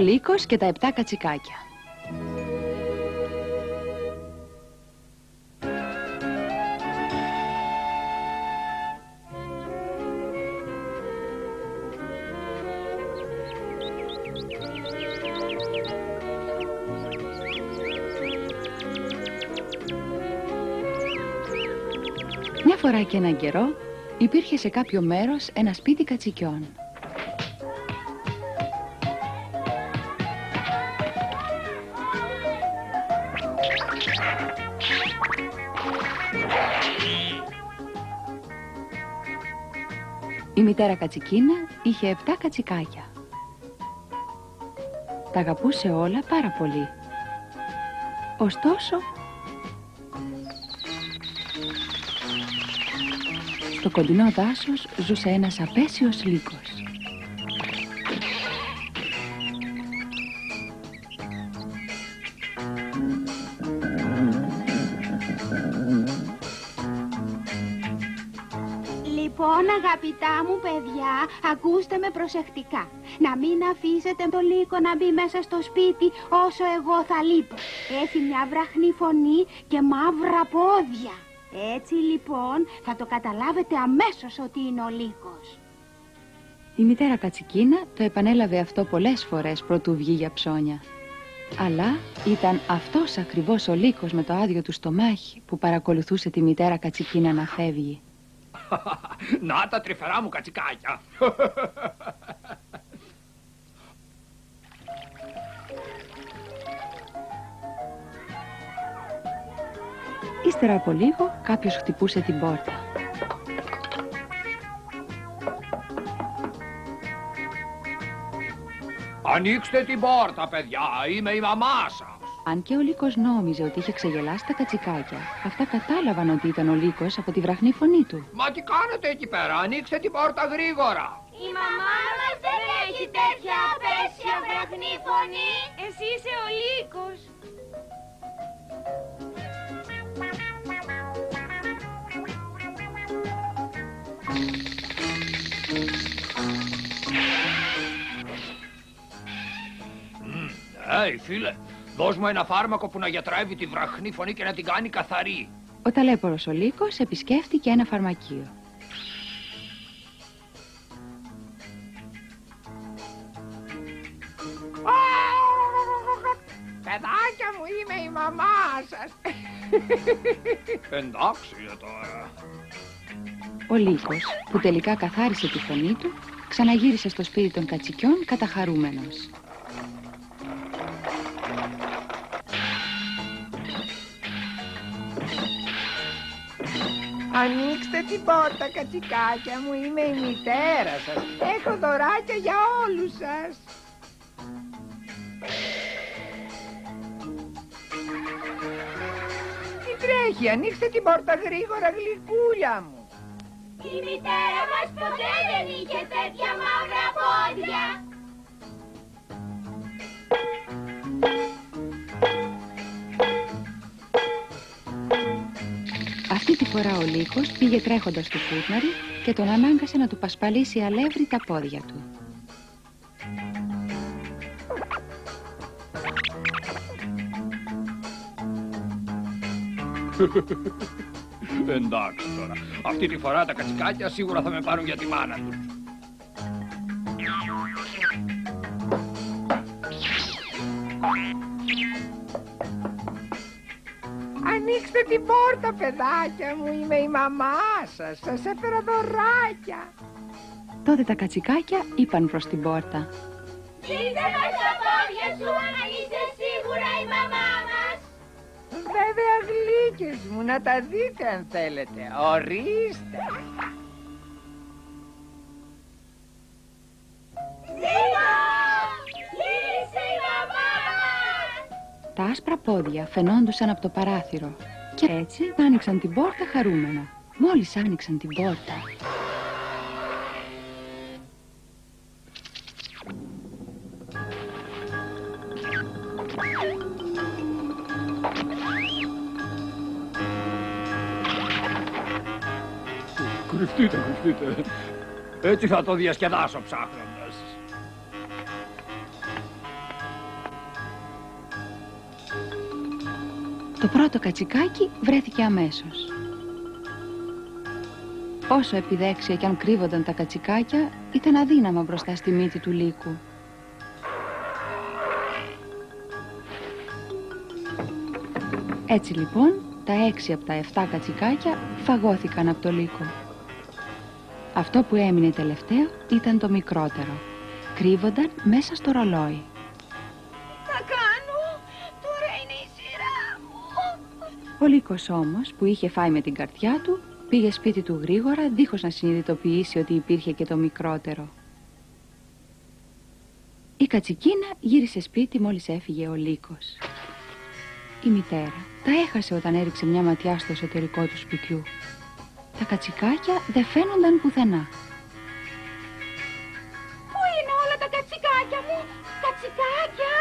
Λύκος και τα 7 κατσικάκια. Μια φορά και έναν καιρό υπήρχε σε κάποιο μέρος ένα σπίτι κατσικιών. Η μητέρα κατσικίνα είχε 7 κατσικάκια. Τα αγαπούσε όλα πάρα πολύ. Ωστόσο, στο κοντινό δάσος ζούσε ένας απέσιος λύκος. Λοιπόν, αγαπητά μου παιδιά, ακούστε με προσεκτικά. Να μην αφήσετε τον λύκο να μπει μέσα στο σπίτι όσο εγώ θα λείπω. Έχει μια βραχνή φωνή και μαύρα πόδια. Έτσι λοιπόν θα το καταλάβετε αμέσως ότι είναι ο λύκος. Η μητέρα κατσικίνα το επανέλαβε αυτό πολλές φορές προτού βγει για ψώνια. Αλλά ήταν αυτός ακριβώς ο λύκος με το άδειο του στομάχι που παρακολουθούσε τη μητέρα κατσικίνα να φεύγει. Να τα τρυφερά μου κατσικάκια. Ύστερα από λίγο κάποιος χτυπούσε την πόρτα. Ανοίξτε την πόρτα, παιδιά, είμαι η μαμά σας. Αν και ο λύκος νόμιζε ότι είχε ξεγελάσει τα κατσικάκια, αυτά κατάλαβαν ότι ήταν ο λύκος από τη βραχνή φωνή του. Μα τι κάνετε εκεί πέρα, ανοίξτε την πόρτα γρήγορα. Η μαμά μας δεν έχει τέτοια απέσια βραχνή φωνή. Εσύ είσαι ο λύκος. Φίλε, δώσ' μου ένα φάρμακο που να γιατρεύει τη βραχνή φωνή και να την κάνει καθαρή. Ο ταλέπορος ο λύκος επισκέφτηκε ένα φαρμακείο. Παιδάκια μου, είμαι η μαμά σας. Εντάξει τώρα. Ο λύκος, που τελικά καθάρισε τη φωνή του, ξαναγύρισε στο σπίτι των κατσικιών καταχαρούμενος. Ανοίξτε την πόρτα, κατσικάκια μου, είμαι η μητέρα σας. Έχω δωράκια για όλους σας. Τι τρέχει, ανοίξτε την πόρτα γρήγορα, γλυκούλια μου. Η μητέρα μας ποτέ δεν είχε τέτοια μαύρα πόδια. Αυτή τη φορά ο λύκος πήγε τρέχοντας στο φούρναρι και τον ανάγκασε να του πασπαλίσει αλεύρι τα πόδια του. Εντάξει τώρα, αυτή τη φορά τα κατσικάκια σίγουρα θα με πάρουν για τη μάνα τους. Ανοίξτε την πόρτα, παιδάκια μου, είμαι η μαμά σας. Σας έφερα δωράκια. Τότε τα κατσικάκια είπαν προς την πόρτα. Κλείστε μας τα πόδια σου, αν είσαι σίγουρα η μαμά μας. Βέβαια, γλύκες μου, να τα δείτε αν θέλετε. Ορίστε. Ζήτω! Είσαι η μαμά μας! Τα άσπρα πόδια φαινόντουσαν από το παράθυρο και έτσι άνοιξαν την πόρτα χαρούμενα. Μόλις άνοιξαν την πόρτα, Κρυφτείτε. Έτσι θα το διασκεδάσω ψάχνοντας. Το πρώτο κατσικάκι βρέθηκε αμέσως. Όσο επιδέξια κι αν κρύβονταν τα κατσικάκια, ήταν αδύναμα μπροστά στη μύτη του λύκου. Έτσι λοιπόν, τα 6 από τα 7 κατσικάκια φαγώθηκαν από το λύκο. Αυτό που έμεινε τελευταίο ήταν το μικρότερο. Κρύβονταν μέσα στο ρολόι. Θα κάνω, τώρα είναι η σειρά μου. Ο λύκος όμως, που είχε φάει με την καρδιά του, πήγε σπίτι του γρήγορα, δίχως να συνειδητοποιήσει ότι υπήρχε και το μικρότερο. Η κατσικίνα γύρισε σπίτι μόλις έφυγε ο λύκος. Η μητέρα τα έχασε όταν έριξε μια ματιά στο εσωτερικό του σπιτιού. Τα κατσικάκια δεν φαίνονταν πουθενά. Πού είναι όλα τα κατσικάκια μου? Κατσικάκια!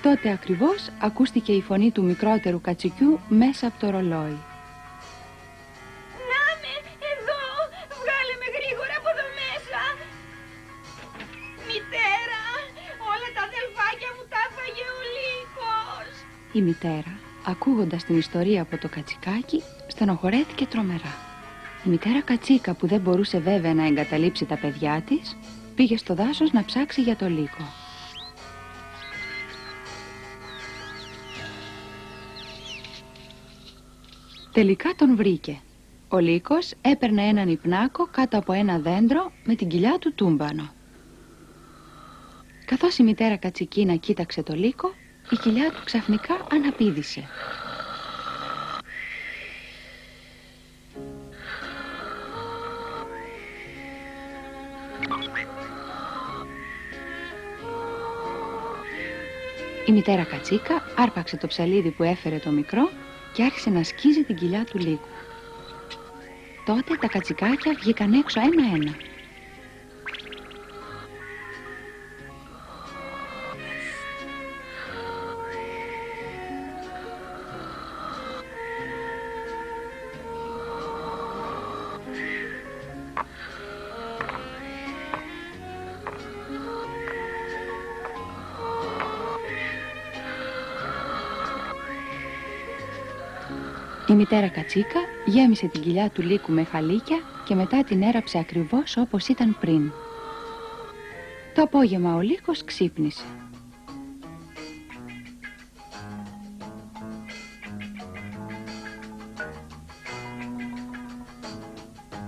Τότε ακριβώς ακούστηκε η φωνή του μικρότερου κατσικιού μέσα από το ρολόι. Να με, εδώ, βγάλε με γρήγορα από εδώ μέσα. Μητέρα, όλα τα αδελφάκια μου τα έφαγε ο λύκος. Η μητέρα, ακούγοντας την ιστορία από το κατσικάκι, στενοχωρέθηκε τρομερά. Η μητέρα κατσίκα, που δεν μπορούσε βέβαια να εγκαταλείψει τα παιδιά της, πήγε στο δάσος να ψάξει για το λύκο. Τελικά τον βρήκε. Ο λύκος έπαιρνε έναν υπνάκο κάτω από ένα δέντρο με την κοιλιά του τούμπανο. Καθώς η μητέρα κατσικίνα κοίταξε το λύκο, η κοιλιά του ξαφνικά αναπήδησε. Η μητέρα κατσίκα άρπαξε το ψαλίδι που έφερε το μικρό και άρχισε να σκίζει την κοιλιά του λύκου. Τότε τα κατσικάκια βγήκαν έξω ένα-ένα. Η μητέρα κατσίκα γέμισε την κοιλιά του λύκου με χαλίκια και μετά την έραψε ακριβώς όπως ήταν πριν. Το απόγευμα ο λύκος ξύπνησε.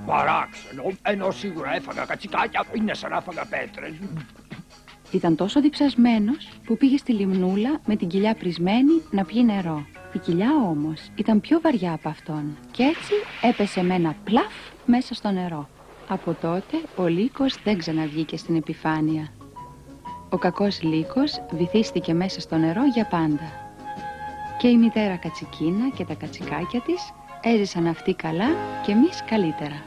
Παράξενο, ενώ σίγουρα έφαγα κατσικάκια, είναι σαν να έφαγα πέτρες. Ήταν τόσο διψασμένος που πήγε στη λιμνούλα με την κοιλιά πρισμένη να πιει νερό. Η κοιλιά όμως ήταν πιο βαριά από αυτόν και έτσι έπεσε με ένα πλαφ μέσα στο νερό. Από τότε ο λύκος δεν ξαναβγήκε στην επιφάνεια. Ο κακός λύκος βυθίστηκε μέσα στο νερό για πάντα. Και η μητέρα κατσικίνα και τα κατσικάκια της έζησαν αυτοί καλά και εμείς καλύτερα.